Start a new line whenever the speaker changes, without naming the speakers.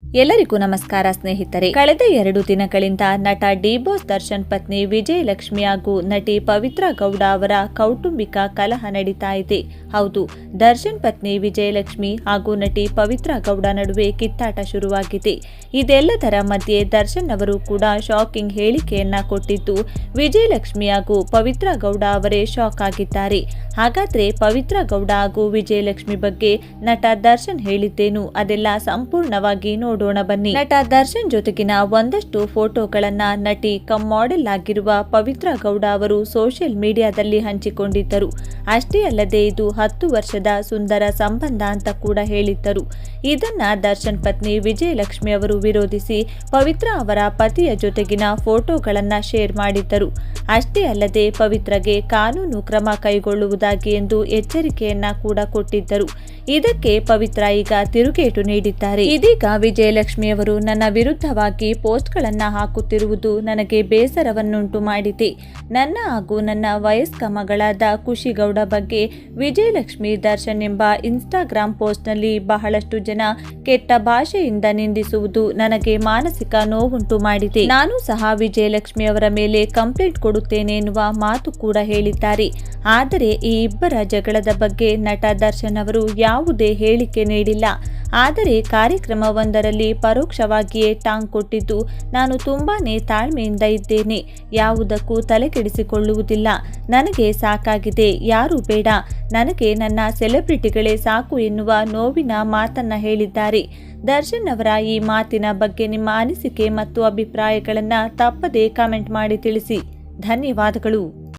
ಎಲ್ಲರಿಗೂ ನಮಸ್ಕಾರ ಸ್ನೇಹಿತರೆ. ಕಳೆದ 2 ದಿನಗಳಿಂದ ನಟ ಡಿ ಬಾಸ್ ದರ್ಶನ್ ಪತ್ನಿ ವಿಜಯಲಕ್ಷ್ಮಿ ಹಾಗೂ ನಟಿ ಪವಿತ್ರ ಗೌಡ ಅವರ ಕೌಟುಂಬಿಕ ಕಲಹ ನಡೀತಾ ಇದೆ. ಹೌದು, ದರ್ಶನ್ ಪತ್ನಿ ವಿಜಯಲಕ್ಷ್ಮಿ ಹಾಗೂ ನಟಿ ಪವಿತ್ರ ಗೌಡ ನಡುವೆ ಕಿತ್ತಾಟ ಶುರುವಾಗಿದೆ. ಇದೆಲ್ಲದರ ಮಧ್ಯೆ ದರ್ಶನ್ ಅವರು ಕೂಡ ಶಾಕಿಂಗ್ ಹೇಳಿಕೆಯನ್ನ ಕೊಟ್ಟಿದ್ದು, ವಿಜಯಲಕ್ಷ್ಮಿ ಹಾಗೂ ಪವಿತ್ರ ಗೌಡ ಅವರೇ ಶಾಕ್ ಆಗಿದ್ದಾರೆ. ಹಾಗಾದ್ರೆ ಪವಿತ್ರ ಗೌಡ ಹಾಗೂ ವಿಜಯಲಕ್ಷ್ಮಿ ಬಗ್ಗೆ ನಟ ದರ್ಶನ್ ಹೇಳಿದ್ದೇನು, ಅದೆಲ್ಲ ಸಂಪೂರ್ಣವಾಗಿ ನೋಡೋಣ ಬನ್ನಿ. ನಟ ದರ್ಶನ್ ಜೊತೆಗಿನ ಒಂದಷ್ಟು ಫೋಟೋಗಳನ್ನ ನಟಿ ಕಮ್ ಮಾಡೆಲ್ ಆಗಿರುವ ಪವಿತ್ರ ಗೌಡ ಅವರು ಸೋಷಿಯಲ್ ಮೀಡಿಯಾದಲ್ಲಿ ಹಂಚಿಕೊಂಡಿದ್ದರು. ಅಷ್ಟೇ ಅಲ್ಲದೆ ಇದು 10 ವರ್ಷದ ಸುಂದರ ಸಂಬಂಧ ಅಂತ ಕೂಡ ಹೇಳಿದ್ದರು. ಇದನ್ನ ದರ್ಶನ್ ಪತ್ನಿ ವಿಜಯಲಕ್ಷ್ಮಿ ಅವರು ವಿರೋಧಿಸಿ ಪವಿತ್ರ ಅವರ ಪತಿಯ ಜೊತೆಗಿನ ಫೋಟೋಗಳನ್ನ ಶೇರ್ ಮಾಡಿದ್ದರು. ಅಷ್ಟೇ ಅಲ್ಲದೆ ಪವಿತ್ರಗೆ ಕಾನೂನು ಕ್ರಮ ಕೈಗೊಳ್ಳುವುದಾಗಿ ಎಂದು ಎಚ್ಚರಿಕೆಯನ್ನ ಕೂಡ ಕೊಟ್ಟಿದ್ದರು. ಇದಕ್ಕೆ ಪವಿತ್ರ ಈಗ ತಿರುಗೇಟು ನೀಡಿದ್ದಾರೆ. ಇದೀಗ ವಿಜಯಲಕ್ಷ್ಮಿ ಅವರು ನನ್ನ ವಿರುದ್ಧವಾಗಿ ಪೋಸ್ಟ್ಗಳನ್ನ ಹಾಕುತ್ತಿರುವುದು ನನಗೆ ಬೇಸರವನ್ನುಂಟು ಮಾಡಿದೆ. ನನ್ನ ಹಾಗೂ ನನ್ನ ವಯಸ್ಕ ಮಗಳಾದ ಖುಷಿ ಗೌಡ ಬಗ್ಗೆ ವಿಜಯಲಕ್ಷ್ಮಿ ದರ್ಶನ್ ಎಂಬ ಇನ್ಸ್ಟಾಗ್ರಾಮ್ ಪೋಸ್ಟ್ನಲ್ಲಿ ಬಹಳಷ್ಟು ಜನ ಕೆಟ್ಟ ಭಾಷೆಯಿಂದ ನಿಂದಿಸುವುದು ನನಗೆ ಮಾನಸಿಕ ನೋವುಂಟು ಮಾಡಿದೆ. ನಾನು ಸಹ ವಿಜಯಲಕ್ಷ್ಮಿ ಅವರ ಮೇಲೆ ಕಂಪ್ಲೇಂಟ್ ಕೊಡುತ್ತೇನೆ ಎನ್ನುವ ಮಾತು ಕೂಡ ಹೇಳಿದ್ದಾರೆ. ಆದರೆ ಈ ಇಬ್ಬರ ಜಗಳದ ಬಗ್ಗೆ ನಟ ದರ್ಶನ್ ಅವರು ಯಾವುದೇ ಹೇಳಿಕೆ ನೀಡಿಲ್ಲ. ಆದರೆ ಕಾರ್ಯಕ್ರಮವೊಂದರಲ್ಲಿ ಪರೋಕ್ಷವಾಗಿಯೇ ಟಾಂಗ್ ಕೊಟ್ಟಿದ್ದು, ನಾನು ತುಂಬಾನೇ ತಾಳ್ಮೆಯಿಂದ ಇದ್ದೇನೆ, ಯಾವುದಕ್ಕೂ ತಲೆಕೆಡಿಸಿಕೊಳ್ಳುವುದಿಲ್ಲ, ನನಗೆ ಸಾಕಾಗಿದೆ, ಯಾರೂ ಬೇಡ, ನನಗೆ ನನ್ನ ಸೆಲೆಬ್ರಿಟಿಗಳೇ ಸಾಕು ಎನ್ನುವ ನೋವಿನ ಮಾತನ್ನ ಹೇಳಿದ್ದಾರೆ. ದರ್ಶನ್ ಅವರ ಈ ಮಾತಿನ ಬಗ್ಗೆ ನಿಮ್ಮ ಅನಿಸಿಕೆ ಮತ್ತು ಅಭಿಪ್ರಾಯಗಳನ್ನು ತಪ್ಪದೇ ಕಾಮೆಂಟ್ ಮಾಡಿ ತಿಳಿಸಿ. ಧನ್ಯವಾದಗಳು.